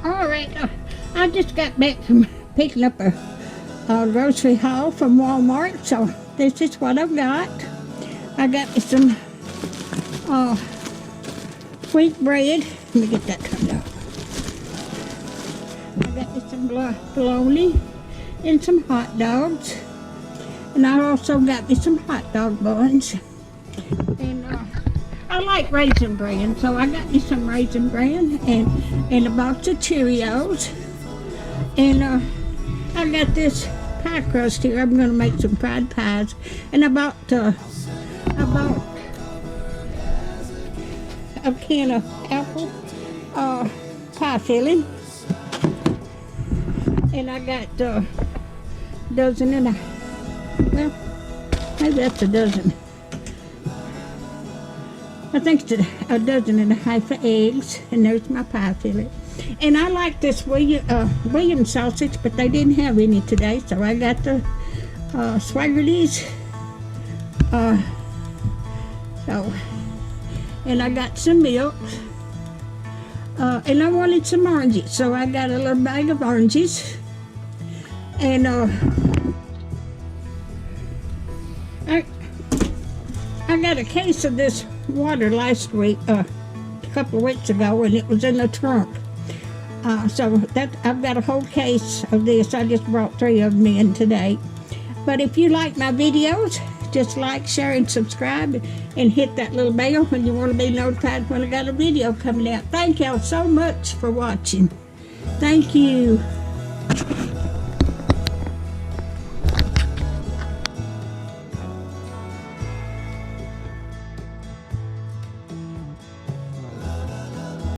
All right, I just got back from picking up a grocery haul from Walmart, so this is what I've got. I got me some wheat bread. Let me get that turned off. I got me some bologna and some hot dogs. And I also got me some hot dog buns. And I like Raisin Bran, so I got me some Raisin Bran and a box of Cheerios. And I got this pie crust here. I'm going to make some fried pies. And I bought a can of apple pie filling. And I got a dozen and a, well, maybe that's a dozen. I think it's a dozen and a half of eggs, and there's my pie filling. And I like this William sausage, but they didn't have any today, so I got the Swaggerty's. And I got some milk. And I wanted some oranges, so I got a little bag of oranges. And I got a case of this water last week, a couple of weeks ago, and it was in the trunk. So that I've got a whole case of this. I just brought 3 of them in today. But if you like my videos, just like, share, and subscribe, and hit that little bell when you want to be notified when I got a video coming out. Thank y'all so much for watching. Thank you.